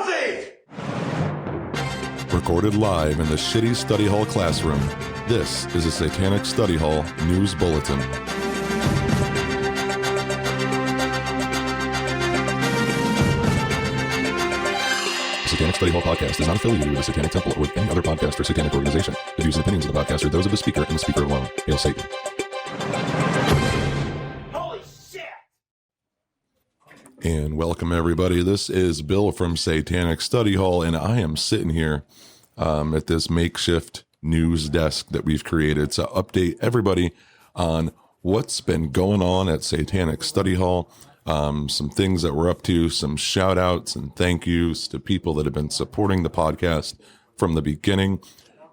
filthy! Recorded live in the shitty study hall classroom, this is a Satanic Study Hall News Bulletin. The Satanic Study Hall podcast is not affiliated with the Satanic Temple or with any other podcast or satanic organization. The views and opinions of the podcast are those of the speaker and the speaker alone. Hail Satan. Holy shit! And welcome everybody. This is Bill from Satanic Study Hall, and I am sitting here at this makeshift news desk that we've created to update everybody on what's been going on at Satanic Study Hall, some things that we're up to, some shout outs and thank yous to people that have been supporting the podcast from the beginning.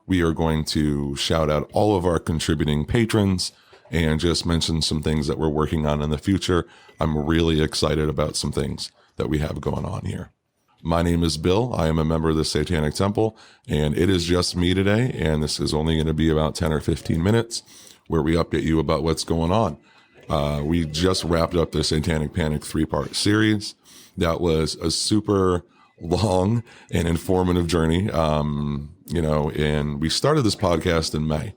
We are going to shout out all of our contributing patrons and just mention some things that we're working on in the future. I'm really excited about some things that we have going on here. My name is Bill. I am a member of the Satanic Temple, and it is just me today, and this is only going to be about 10 or 15 minutes where we update you about what's going on. We just wrapped up the Satanic Panic 3-part series. That was a super long and informative journey, and we started this podcast in May.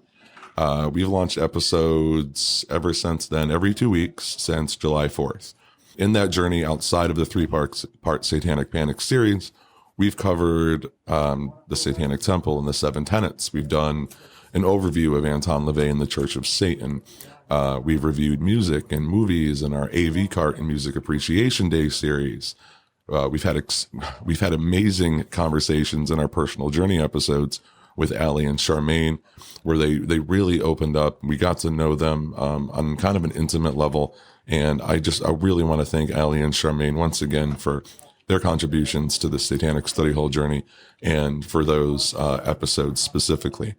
We've launched episodes ever since then, every 2 weeks since July 4th. In that journey, outside of the 3-part Satanic Panic series, we've covered the Satanic Temple and the 7 tenets. We've done an overview of Anton LaVey and the Church of Satan. We've reviewed music and movies in our AV Cart and Music Appreciation Day series. We've had amazing conversations in our personal journey episodes with Allie and Charmaine, where they really opened up. We got to know them on kind of an intimate level. And I really want to thank Allie and Charmaine once again for their contributions to the Satanic Study Hall journey and for those episodes specifically.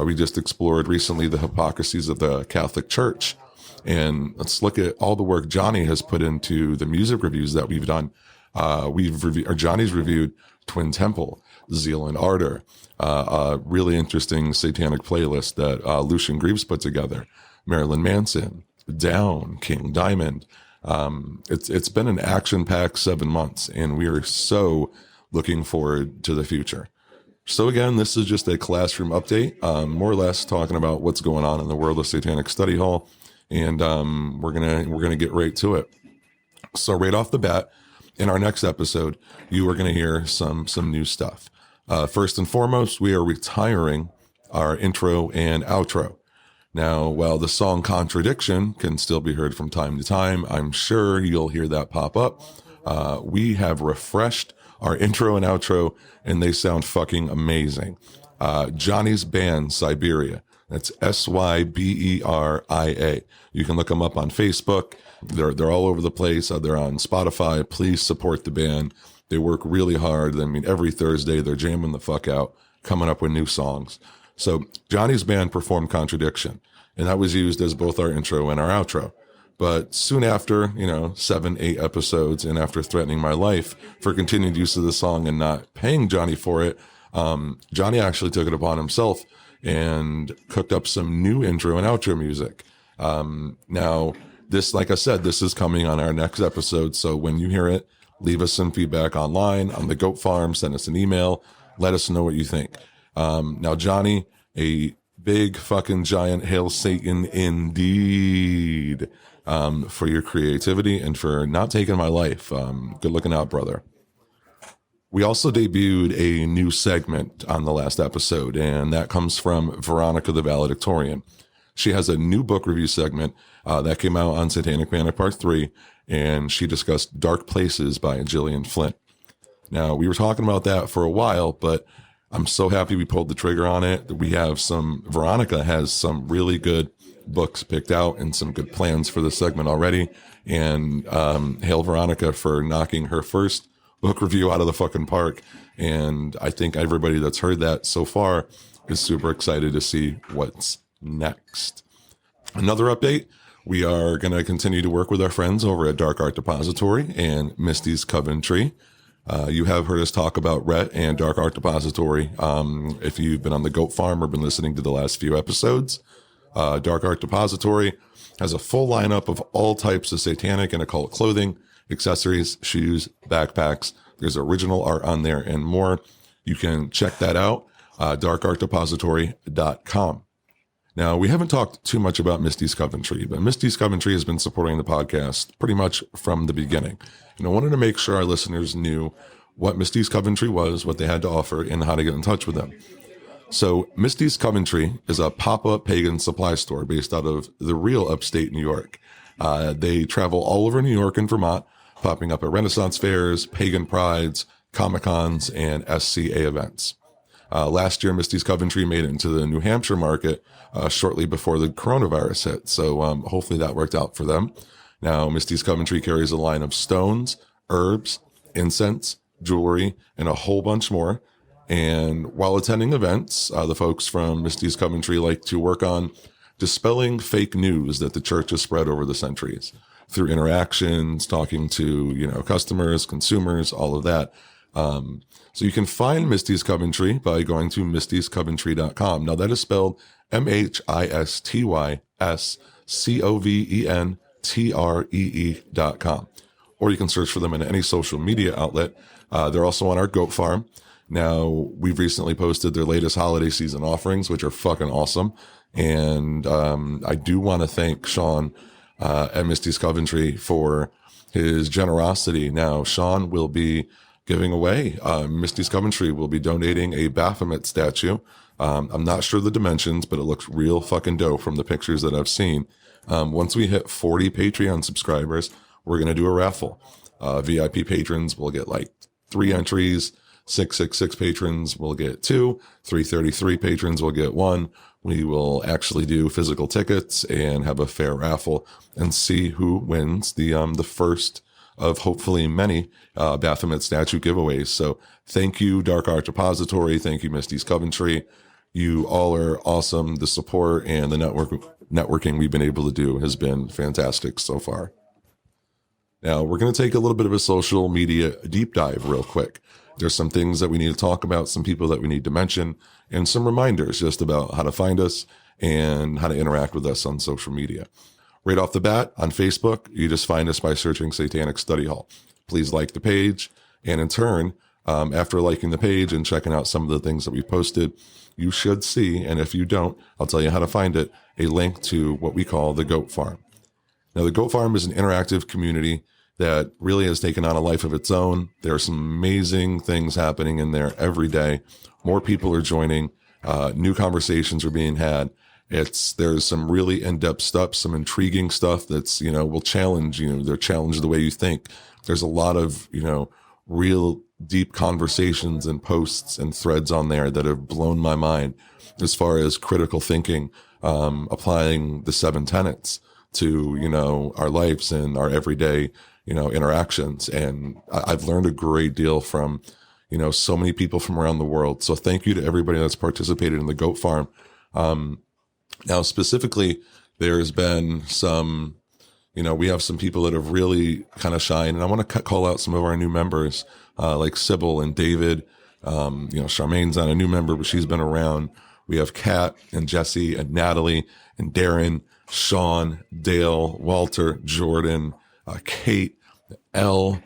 We just explored recently the hypocrisies of the Catholic Church. And let's look at all the work Johnny has put into the music reviews that we've done. Johnny's reviewed Twin Temple, Zeal and Ardor, a really interesting satanic playlist that Lucian Greaves put together, Marilyn Manson, Down, King Diamond. It's been an action-packed 7 months, and we are so looking forward to the future. So again, this is just a classroom update, more or less talking about what's going on in the world of Satanic Study Hall, and we're gonna get right to it. So right off the bat, in our next episode, you are gonna hear some new stuff. First and foremost, we are retiring our intro and outro. Now, while the song Contradiction can still be heard from time to time, I'm sure you'll hear that pop up. We have refreshed our intro and outro, and they sound fucking amazing. Johnny's band, Siberia. That's Syberia. You can look them up on Facebook. They're all over the place. They're on Spotify. Please support the band. They work really hard. I mean, every Thursday they're jamming the fuck out, coming up with new songs. So Johnny's band performed Contradiction, and that was used as both our intro and our outro. But soon after, 7, 8 episodes, and after threatening my life for continued use of the song and not paying Johnny for it, Johnny actually took it upon himself and cooked up some new intro and outro music. Now, this, like I said, this is coming on our next episode. So when you hear it, leave us some feedback online on the Goat Farm, send us an email, let us know what you think. Now, Johnny, a big fucking giant hail Satan indeed, for your creativity and for not taking my life. Good looking out, brother. We also debuted a new segment on the last episode, and that comes from Veronica the Valedictorian. She has a new book review segment that came out on Satanic Panic Part 3, and she discussed Dark Places by Gillian Flint. Now, we were talking about that for a while, but I'm so happy we pulled the trigger on it. Veronica has some really good books picked out and some good plans for the segment already. And hail Veronica for knocking her first book review out of the fucking park. And I think everybody that's heard that so far is super excited to see what's next. Another update, we are going to continue to work with our friends over at Dark Art Depository and Misty's Coventry. You have heard us talk about Rhett and Dark Art Depository. If you've been on the Goat Farm or been listening to the last few episodes, Dark Art Depository has a full lineup of all types of satanic and occult clothing, accessories, shoes, backpacks. There's original art on there and more. You can check that out, darkartdepository.com. Now, we haven't talked too much about Misty's Coventry, but Misty's Coventry has been supporting the podcast pretty much from the beginning. And I wanted to make sure our listeners knew what Misty's Coventry was, what they had to offer, and how to get in touch with them. So Misty's Coventry is a pop-up pagan supply store based out of the real upstate New York. They travel all over New York and Vermont, popping up at Renaissance fairs, pagan prides, Comic-Cons, and SCA events. Last year, Misty's Coventry made it into the New Hampshire market shortly before the coronavirus hit. So hopefully that worked out for them. Now, Misty's Coventry carries a line of stones, herbs, incense, jewelry, and a whole bunch more. And while attending events, the folks from Misty's Coventry like to work on dispelling fake news that the church has spread over the centuries through interactions, talking to, customers, consumers, all of that. So you can find Misty's Coventry by going to mistyscoventry.com. Now that is spelled MHISTYSCOVENTREE.com. Or you can search for them in any social media outlet. They're also on our goat farm. Now, we've recently posted their latest holiday season offerings, which are fucking awesome. And I do want to thank Sean at Misty's Coventry for his generosity. Now, Sean will be giving away, Misty's Coventry will be donating a Baphomet statue. I'm not sure the dimensions, but it looks real fucking dope from the pictures that I've seen. Once we hit 40 Patreon subscribers, we're going to do a raffle. VIP patrons will get like 3 entries. 666 patrons will get 2. 333 patrons will get 1. We will actually do physical tickets and have a fair raffle and see who wins the first of hopefully many Baphomet statue giveaways. So thank you, Dark Art Depository. Thank you, Misty's Coventry. You all are awesome. The support and the networking we've been able to do has been fantastic so far. Now, we're going to take a little bit of a social media deep dive real quick. There's some things that we need to talk about, some people that we need to mention, and some reminders just about how to find us and how to interact with us on social media. Right off the bat, on Facebook, you just find us by searching Satanic Study Hall. Please like the page, and in turn, after liking the page and checking out some of the things that we posted, you should see, and if you don't, I'll tell you how to find it, a link to what we call the Goat Farm. Now, the Goat Farm is an interactive community that really has taken on a life of its own. There are some amazing things happening in there every day. More people are joining. New conversations are being had. There's some really in-depth stuff, some intriguing stuff that's, will challenge, they'll challenge the way you think. There's a lot of, real deep conversations and posts and threads on there that have blown my mind as far as critical thinking, applying the 7 tenets to, our lives and our everyday, interactions. And I've learned a great deal from, so many people from around the world. So thank you to everybody that's participated in the Goat Farm. Now, specifically, there's been some, we have some people that have really kind of shined, and I want to call out some of our new members, like Sybil and David. Charmaine's not a new member, but she's been around. We have Kat and Jesse and Natalie and Darren, Sean, Dale, Walter, Jordan, Kate, Elle,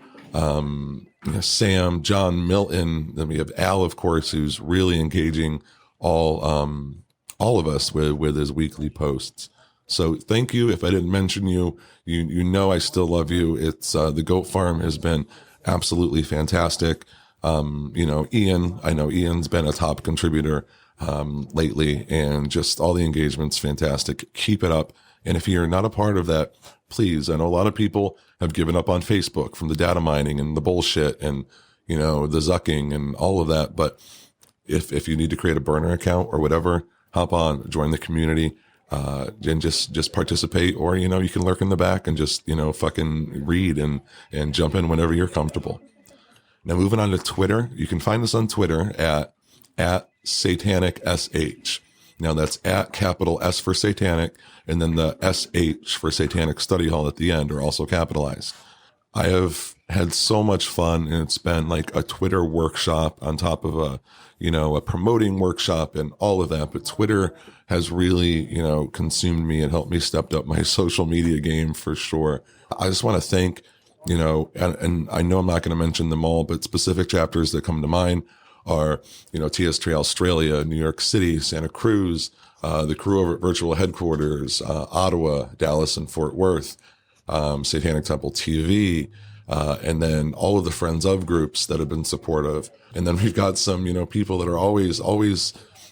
Sam, John, Milton. Then we have Al, of course, who's really engaging all of us with his weekly posts. So thank you. If I didn't mention you, you know I still love you. It's the Goat Farm has been absolutely fantastic. Ian, I know Ian's been a top contributor lately, and just all the engagement's fantastic. Keep it up. And if you're not a part of that, please, I know a lot of people have given up on Facebook from the data mining and the bullshit and, the zucking and all of that. But if you need to create a burner account or whatever, hop on, join the community, and just participate, or, you can lurk in the back and just, fucking read and jump in whenever you're comfortable. Now, moving on to Twitter, you can find us on Twitter at Satanic SH. Now that's at capital S for Satanic, and then the SH for Satanic Study Hall at the end are also capitalized. I have had so much fun, and it's been like a Twitter workshop on top of a promoting workshop and all of that. But Twitter has really, consumed me and helped me step up my social media game for sure. I just want to thank and I know I'm not going to mention them all, but specific chapters that come to mind are, TS3 Australia, New York City, Santa Cruz, the crew over at Virtual Headquarters, Ottawa, Dallas, and Fort Worth, Satanic Temple TV, and then all of the Friends of groups that have been supportive. And then we've got some, people that are always,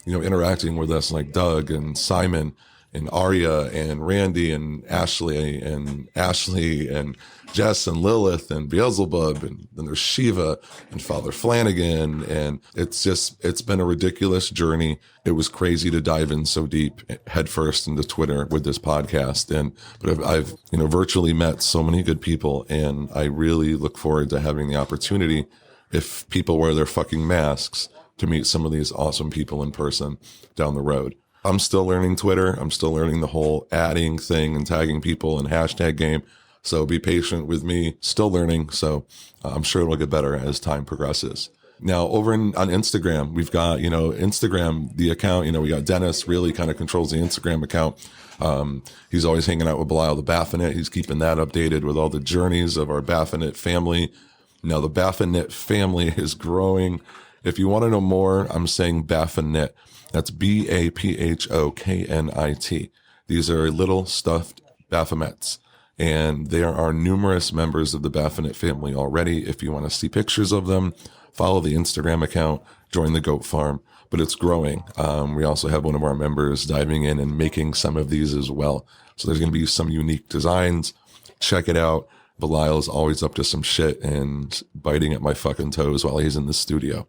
interacting with us, like Doug and Simon and Arya and Randy and Ashley and Jess and Lilith and Beelzebub, and then there's Shiva and Father Flanagan. And it's been a ridiculous journey. It was crazy to dive in so deep headfirst into Twitter with this podcast. But I've virtually met so many good people, and I really look forward to having the opportunity, if people wear their fucking masks, to meet some of these awesome people in person down the road. I'm still learning Twitter. I'm still learning the whole adding thing and tagging people and hashtag game. So be patient with me, still learning. So I'm sure it'll get better as time progresses. Now over on Instagram, we've got, Instagram, the account, we got Dennis really kind of controls the Instagram account. He's always hanging out with Belial the Baphomet. He's keeping that updated with all the journeys of our Baphomet family. Now the Baphomet family is growing. If you want to know more, I'm saying Baphomet. That's Baphoknit. These are little stuffed Baphomets, and there are numerous members of the Baphomet family already. If you want to see pictures of them, follow the Instagram account, join the goat farm, but it's growing. We also have one of our members diving in and making some of these as well. So there's going to be some unique designs. Check it out. Belial is always up to some shit and biting at my fucking toes while he's in the studio.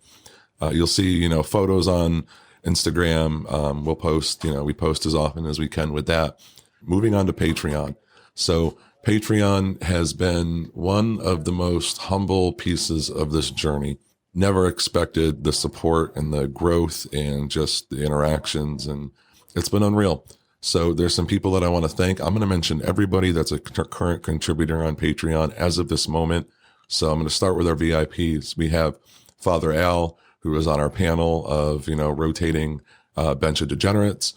You'll see, photos on Instagram. We'll post, we post as often as we can with that. Moving on to Patreon. So Patreon has been one of the most humble pieces of this journey. Never expected the support and the growth and just the interactions, and it's been unreal. So there's some people that I want to thank. I'm going to mention everybody that's a current contributor on Patreon as of this moment. So I'm going to start with our VIPs. We have Father Al, who is on our panel of, rotating bench of degenerates.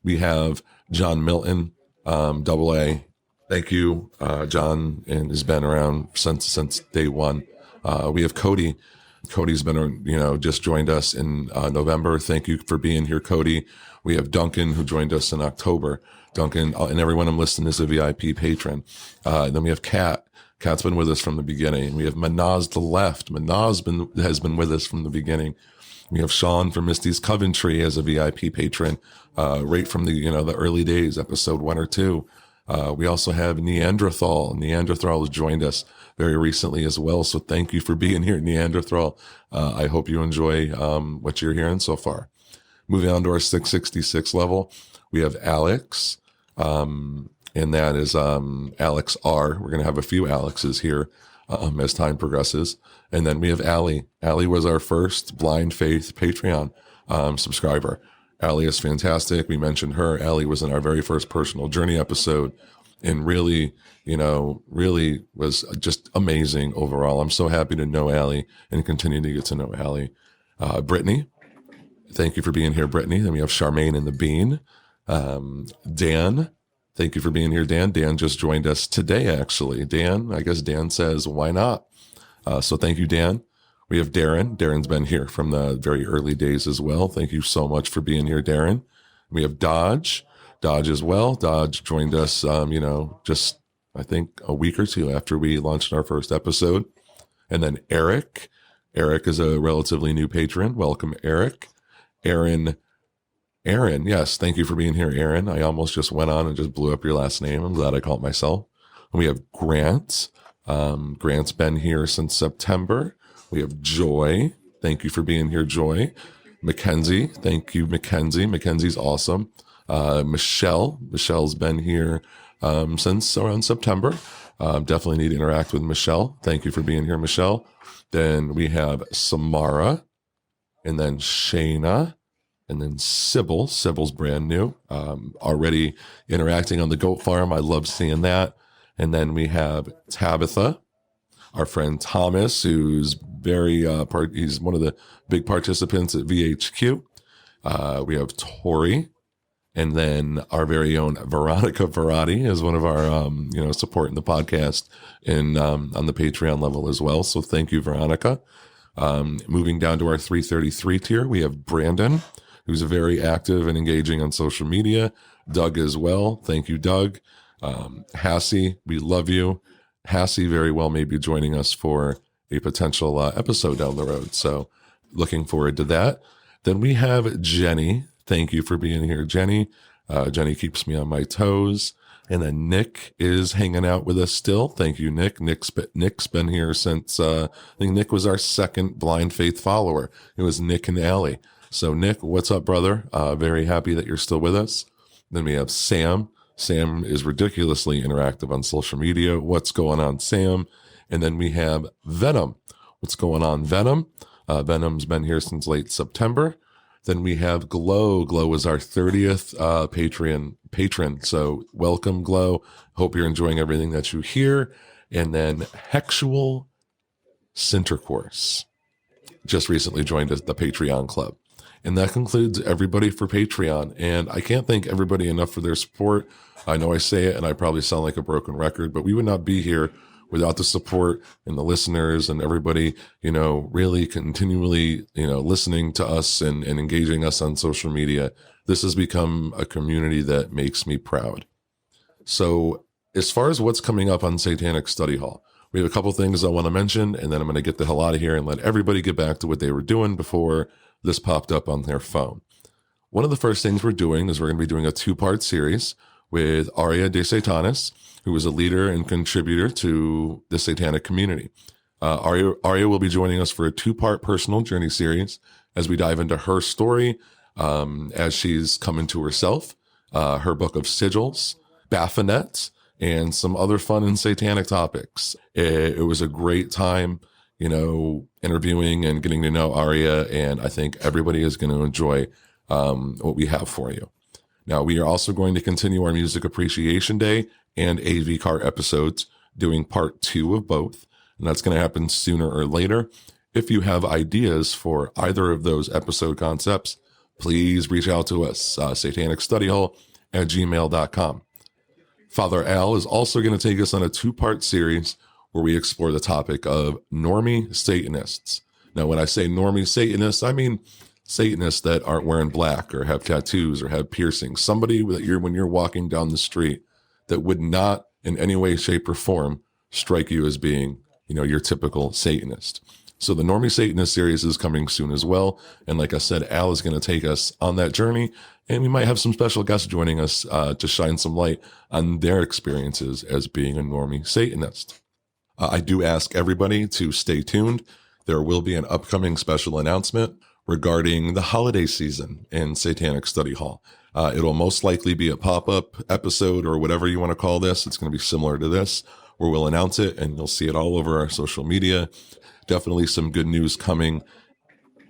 We have John Milton, double A. Thank you, John, and has been around since day one. We have Cody. Cody's been, just joined us in November. Thank you for being here, Cody. We have Duncan, who joined us in October. Duncan, and everyone I'm listing is a VIP patron. And then we have Kat. Kat's been with us from the beginning. We have Manaz to the left. Manaz has been with us from the beginning. We have Sean from Misty's Coventry as a VIP patron, right from the, the early days, episode 1 or 2. We also have Neanderthal. Neanderthal has joined us very recently as well. So thank you for being here, Neanderthal. I hope you enjoy what you're hearing so far. Moving on to our 666 level, we have Alex, and that is Alex R. We're going to have a few Alexes here as time progresses. And then we have Allie. Allie was our first Blind Faith Patreon subscriber. Allie is fantastic. We mentioned her. Allie was in our very first personal journey episode, and really, really was just amazing overall. I'm so happy to know Allie and continue to get to know Allie. Brittany, thank you for being here, Brittany. Then we have Charmaine and the Bean. Dan, thank you for being here, Dan. Dan just joined us today, actually. Dan, I guess Dan says, why not? So thank you, Dan. We have Darren. Darren's been here from the very early days as well. Thank you so much for being here, Darren. We have Dodge as well. Dodge joined us, just I think a week or two after we launched our first episode. And then Eric. Eric is a relatively new patron. Welcome, Eric. Aaron, yes, thank you for being here, Aaron. I almost just went on and just blew up your last name. I'm glad I called myself. And we have Grant. Grant's been here since September. We have Joy. Thank you for being here, Joy. Mackenzie. Thank you, Mackenzie. Mackenzie's awesome. Michelle's been here since around September. Definitely need to interact with Michelle. Thank you for being here, Michelle. Then we have Samara, and then Shayna, and then Sybil. Sybil's brand new. Already interacting on the goat farm. I love seeing that. And then we have Tabitha, our friend Thomas, who's he's one of the big participants at VHQ. We have Tori, And then our very own Veronica Verratti is one of our, supporting the podcast on the Patreon level as well. So thank you, Veronica. Moving down to our 333 tier, we have Brandon, who's very active and engaging on social media. Doug as well. Thank you, Doug. Hassie, we love you. Hassie very well may be joining us for a potential episode down the road. So looking forward to that. Then we have Jenny. Thank you for being here, Jenny. Jenny keeps me on my toes. And then Nick is hanging out with us still. Thank you, Nick. Nick's been here since, I think Nick was our second Blind Faith follower. It was Nick and Allie. So Nick, what's up, brother? Very happy that you're still with us. Then we have Sam. Sam is ridiculously interactive on social media. What's going on, Sam? And then we have Venom. What's going on, Venom? Venom's been here since late September. Then we have Glow. Glow is our 30th patron. So welcome, Glow. Hope you're enjoying everything that you hear. And then Hexual Centercourse just recently joined the Patreon club. And that concludes everybody for Patreon. And I can't thank everybody enough for their support. I know I say it and I probably sound like a broken record, but we would not be here without the support and the listeners and everybody, really continually, listening to us and engaging us on social media. This has become a community that makes me proud. So as far as what's coming up on Satanic Study Hall, we have a couple things I want to mention, and then I'm going to get the hell out of here and let everybody get back to what they were doing before this popped up on their phone. One of the first things we're doing is we're going to be doing a 2-part series with Ave Satanas, who is a leader and contributor to the satanic community. Aria will be joining us for a 2-part personal journey series as we dive into her story as she's come into herself, her book of sigils, Baphomet, and some other fun and satanic topics. It was a great time, interviewing and getting to know Aria, and I think everybody is going to enjoy what we have for you. Now, we are also going to continue our Music Appreciation Day and AV Car episodes, doing part 2 of both. And that's going to happen sooner or later. If you have ideas for either of those episode concepts, please reach out to us, satanicstudyhall@gmail.com. Father Al is also going to take us on a 2-part series where we explore the topic of normie Satanists. Now, when I say normie Satanists, I mean Satanists that aren't wearing black or have tattoos or have piercings. Somebody that when you're walking down the street that would not in any way, shape, or form strike you as being, your typical Satanist. So the Normie Satanist series is coming soon as well. And like I said, Al is going to take us on that journey, and we might have some special guests joining us to shine some light on their experiences as being a Normie Satanist. I do ask everybody to stay tuned. There will be an upcoming special announcement regarding the holiday season in Satanic Study Hall. It'll most likely be a pop-up episode or whatever you want to call this. It's going to be similar to this, where we'll announce it and you'll see it all over our social media. Definitely some good news coming.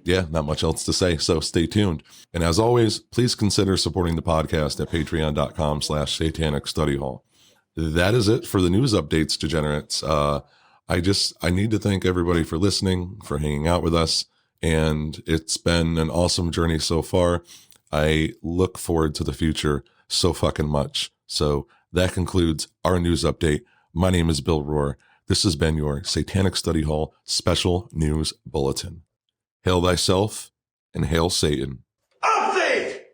Yeah, not much else to say, so stay tuned. And as always, please consider supporting the podcast at patreon.com/Satanic Study Hall. That is it for the news updates, degenerates. I need to thank everybody for listening, for hanging out with us. And it's been an awesome journey so far. I look forward to the future so fucking much. So that concludes our news update. My name is Bill Rohr. This has been your Satanic Study Hall special news bulletin. Hail thyself and hail Satan. Update!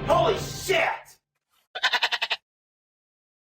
Holy shit!